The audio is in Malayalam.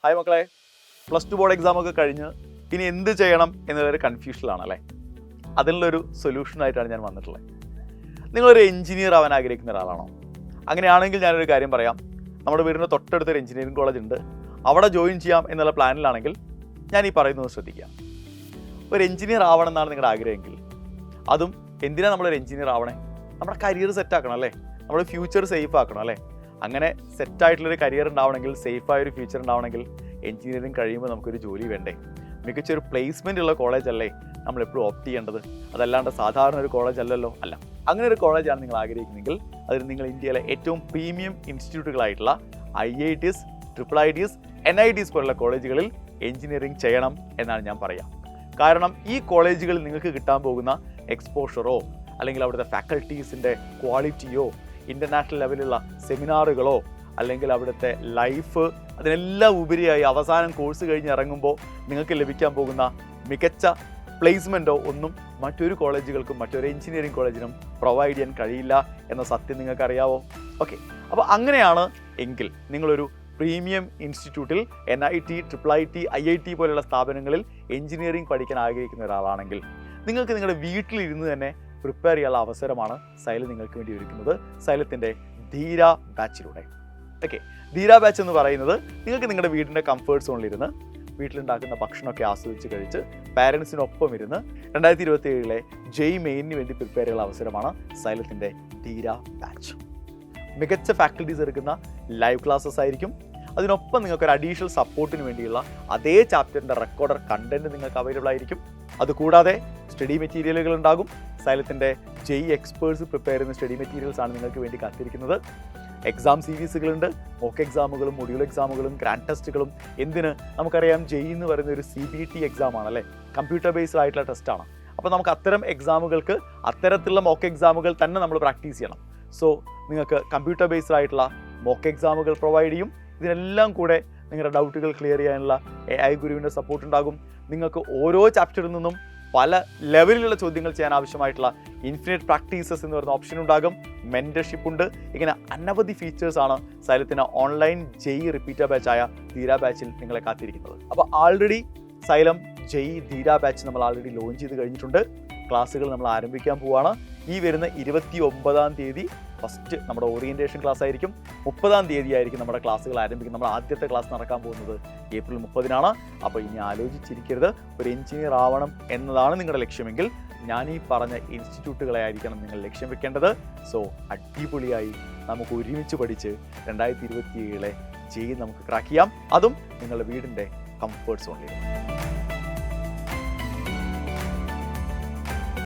ഹായ് മക്കളെ, +2 ബോർഡ് എക്സാം ഒക്കെ കഴിഞ്ഞ് ഇനി എന്ത് ചെയ്യണം എന്നുള്ളൊരു കൺഫ്യൂഷനിലാണല്ലേ. അതിനുള്ളൊരു സൊല്യൂഷനായിട്ടാണ് ഞാൻ വന്നിട്ടുള്ളത്. നിങ്ങളൊരു എഞ്ചിനീയർ ആവാൻ ആഗ്രഹിക്കുന്ന ഒരാളാണോ? അങ്ങനെയാണെങ്കിൽ ഞാനൊരു കാര്യം പറയാം. നമ്മുടെ വീടിൻ്റെ തൊട്ടടുത്തൊരു എഞ്ചിനീയറിംഗ് കോളേജ് ഉണ്ട്. അവിടെ ജോയിൻ ചെയ്യാം എന്നുള്ള പ്ലാനിലാണെങ്കിൽ ഞാൻ ഈ പറയുന്നത് ശ്രദ്ധിക്കുക. ഒരു എഞ്ചിനീയർ ആവണം എന്നാണ് നിങ്ങളുടെ ആഗ്രഹമെങ്കിൽ, അതും എന്തിനാണ് നമ്മളൊരു എഞ്ചിനീയർ ആവണേ? നമ്മുടെ കരിയർ സെറ്റാക്കണം അല്ലേ, നമ്മുടെ ഫ്യൂച്ചർ സേഫ് ആക്കണം അല്ലേ. അങ്ങനെ സെറ്റായിട്ടുള്ളൊരു കരിയർ ഉണ്ടാവണമെങ്കിൽ, സേഫായൊരു ഫ്യൂച്ചർ ഉണ്ടാവണമെങ്കിൽ എഞ്ചിനീയറിംഗ് കഴിയുമ്പോൾ നമുക്കൊരു ജോലി വേണ്ടേ? മികച്ചൊരു പ്ലേസ്മെൻ്റ് ഉള്ള കോളേജല്ലേ നമ്മളെപ്പോഴും ഓപ്റ്റ് ചെയ്യേണ്ടത്. അതല്ലാണ്ട് സാധാരണ ഒരു കോളേജ് അല്ലല്ലോ. അല്ല, അങ്ങനെ ഒരു കോളേജാണ് നിങ്ങൾ ആഗ്രഹിക്കുന്നതെങ്കിൽ അതിന് നിങ്ങൾ ഇന്ത്യയിലെ ഏറ്റവും പ്രീമിയം ഇൻസ്റ്റിറ്റ്യൂട്ടുകളായിട്ടുള്ള IITs, IIITs, NITs പോലുള്ള കോളേജുകളിൽ എഞ്ചിനീയറിംഗ് ചെയ്യണം എന്നാണ് ഞാൻ പറയാം. കാരണം ഈ കോളേജുകളിൽ നിങ്ങൾക്ക് കിട്ടാൻ പോകുന്ന എക്സ്പോഷറോ അല്ലെങ്കിൽ അവിടുത്തെ ഫാക്കൽറ്റീസിൻ്റെ ക്വാളിറ്റിയോ ഇൻ്റർനാഷണൽ ലെവലിലുള്ള സെമിനാറുകളോ അല്ലെങ്കിൽ അവിടുത്തെ ലൈഫ്, അതിനെല്ലാം ഉപരിയായി അവസാനം കോഴ്സ് കഴിഞ്ഞ് ഇറങ്ങുമ്പോൾ നിങ്ങൾക്ക് ലഭിക്കാൻ പോകുന്ന മികച്ച പ്ലേസ്മെൻറ്റോ ഒന്നും മറ്റൊരു കോളേജുകൾക്കും മറ്റൊരു എഞ്ചിനീയറിംഗ് കോളേജിനും പ്രൊവൈഡ് ചെയ്യാൻ കഴിയില്ല എന്ന സത്യം നിങ്ങൾക്കറിയാവോ? ഓക്കെ, അപ്പോൾ അങ്ങനെയാണ് എങ്കിൽ നിങ്ങളൊരു പ്രീമിയം ഇൻസ്റ്റിറ്റ്യൂട്ടിൽ NIT, IIIT, IIT പോലെയുള്ള സ്ഥാപനങ്ങളിൽ എഞ്ചിനീയറിംഗ് പഠിക്കാൻ ആഗ്രഹിക്കുന്ന ഒരാളാണെങ്കിൽ നിങ്ങൾക്ക് നിങ്ങളുടെ വീട്ടിലിരുന്ന് തന്നെ പ്രിപ്പയർ ചെയ്യാനുള്ള അവസരമാണ് സൈലം നിങ്ങൾക്ക് വേണ്ടി ഒരുക്കുന്നത്, സൈലത്തിൻ്റെ ധീര ബാച്ചിലൂടെ. ഓക്കെ, ധീര ബാച്ച് എന്ന് പറയുന്നത് നിങ്ങൾക്ക് നിങ്ങളുടെ വീടിൻ്റെ കംഫേർട്ട് സോണിലിരുന്ന് വീട്ടിലുണ്ടാക്കുന്ന ഭക്ഷണമൊക്കെ ആസ്വദിച്ച് കഴിച്ച് പാരൻസിനൊപ്പം ഇരുന്ന് 2027 JEE മെയിനിന് വേണ്ടി പ്രിപ്പയർ ചെയ്യാനുള്ള അവസരമാണ് സൈലത്തിൻ്റെ ധീര ബാച്ച്. മികച്ച ഫാക്കൽറ്റീസ് എടുക്കുന്ന ലൈവ് ക്ലാസ്സസ് ആയിരിക്കും. അതിനൊപ്പം നിങ്ങൾക്കൊരു അഡീഷണൽ സപ്പോർട്ടിന് വേണ്ടിയുള്ള അതേ ചാപ്റ്ററിൻ്റെ റെക്കോർഡർ കണ്ടൻറ്റ് നിങ്ങൾക്ക് അവൈലബിൾ ആയിരിക്കും. അതുകൂടാതെ സ്റ്റഡി മെറ്റീരിയലുകൾ ഉണ്ടാകും. സൈലത്തിൻ്റെ JEE എക്സ്പേർട്സ് പ്രിപ്പയർ ചെയ്യുന്ന സ്റ്റഡി മെറ്റീരിയൽസ് ആണ് നിങ്ങൾക്ക് വേണ്ടി കാത്തിരിക്കുന്നത്. എക്സാം സീരീസുകളുണ്ട്, മോക്ക് എക്സാമുകളും മൊഡ്യൂൾ എക്സാമുകളും ഗ്രാൻഡ് ടെസ്റ്റുകളും. എന്തിന്? നമുക്കറിയാം JEE എന്ന് പറയുന്ന ഒരു CBT എക്സാം ആണല്ലേ, കമ്പ്യൂട്ടർ ബേസ്ഡ് ആയിട്ടുള്ള ടെസ്റ്റാണ്. അപ്പോൾ നമുക്ക് അത്തരം എക്സാമുകൾക്ക് അത്തരത്തിലുള്ള മോക്ക് എക്സാമുകൾ തന്നെ നമ്മൾ പ്രാക്ടീസ് ചെയ്യണം. സോ നിങ്ങൾക്ക് കമ്പ്യൂട്ടർ ബേസ്ഡ് ആയിട്ടുള്ള മോക്ക് എക്സാമുകൾ പ്രൊവൈഡ് ചെയ്യും. ഇതിനെല്ലാം കൂടെ നിങ്ങളുടെ ഡൗട്ടുകൾ ക്ലിയർ ചെയ്യാനുള്ള AI ഗുരുവിൻ്റെ സപ്പോർട്ട് ഉണ്ടാകും. നിങ്ങൾക്ക് ഓരോ ചാപ്റ്ററിൽ നിന്നും പല ലെവലിലുള്ള ചോദ്യങ്ങൾ ചെയ്യാൻ ആവശ്യമായിട്ടുള്ള ഇൻഫിനിറ്റ് പ്രാക്ടീസസ് എന്ന് പറയുന്ന ഓപ്ഷൻ ഉണ്ടാകും. മെൻറ്റർഷിപ്പ് ഉണ്ട്. ഇങ്ങനെ അനവധി ഫീച്ചേഴ്സാണ് സൈലത്തിന് ഓൺലൈൻ JEE റിപ്പീറ്റർ ബാച്ചായ ധീര ബാച്ചിൽ നിങ്ങളെ കാത്തിരിക്കുന്നത്. അപ്പോൾ ആൾറെഡി സൈലം JEE ധീര ബാച്ച് നമ്മൾ ആൾറെഡി ലോഞ്ച് ചെയ്ത് കഴിഞ്ഞിട്ടുണ്ട്. ക്ലാസ്സുകൾ നമ്മൾ ആരംഭിക്കാൻ പോവുകയാണ്. ഈ വരുന്ന 29-ാം തീയതി ഫസ്റ്റ് നമ്മുടെ ഓറിയൻറ്റേഷൻ ക്ലാസ് ആയിരിക്കും. 30-ാം തീയതി ആയിരിക്കും നമ്മുടെ ക്ലാസ്സുകൾ ആരംഭിക്കുന്നത്. നമ്മുടെ ആദ്യത്തെ ക്ലാസ് നടക്കാൻ പോകുന്നത് ഏപ്രിൽ 30-നാണ്. അപ്പോൾ ഇനി ആലോചിച്ചിരിക്കരുത്. ഒരു എഞ്ചിനീയർ ആവണം എന്നതാണ് നിങ്ങളുടെ ലക്ഷ്യമെങ്കിൽ ഞാൻ ഈ പറഞ്ഞ ഇൻസ്റ്റിറ്റ്യൂട്ടുകളെ ആയിരിക്കണം നിങ്ങൾ ലക്ഷ്യം വെക്കേണ്ടത്. സോ അടിപൊളിയായി നമുക്ക് ഒരുമിച്ച് പഠിച്ച് 2027 JEE നമുക്ക് ക്രാക്ക് ചെയ്യാം. അതും നിങ്ങളുടെ വീടിൻ്റെ കംഫേർട്ട് സോണിൽ.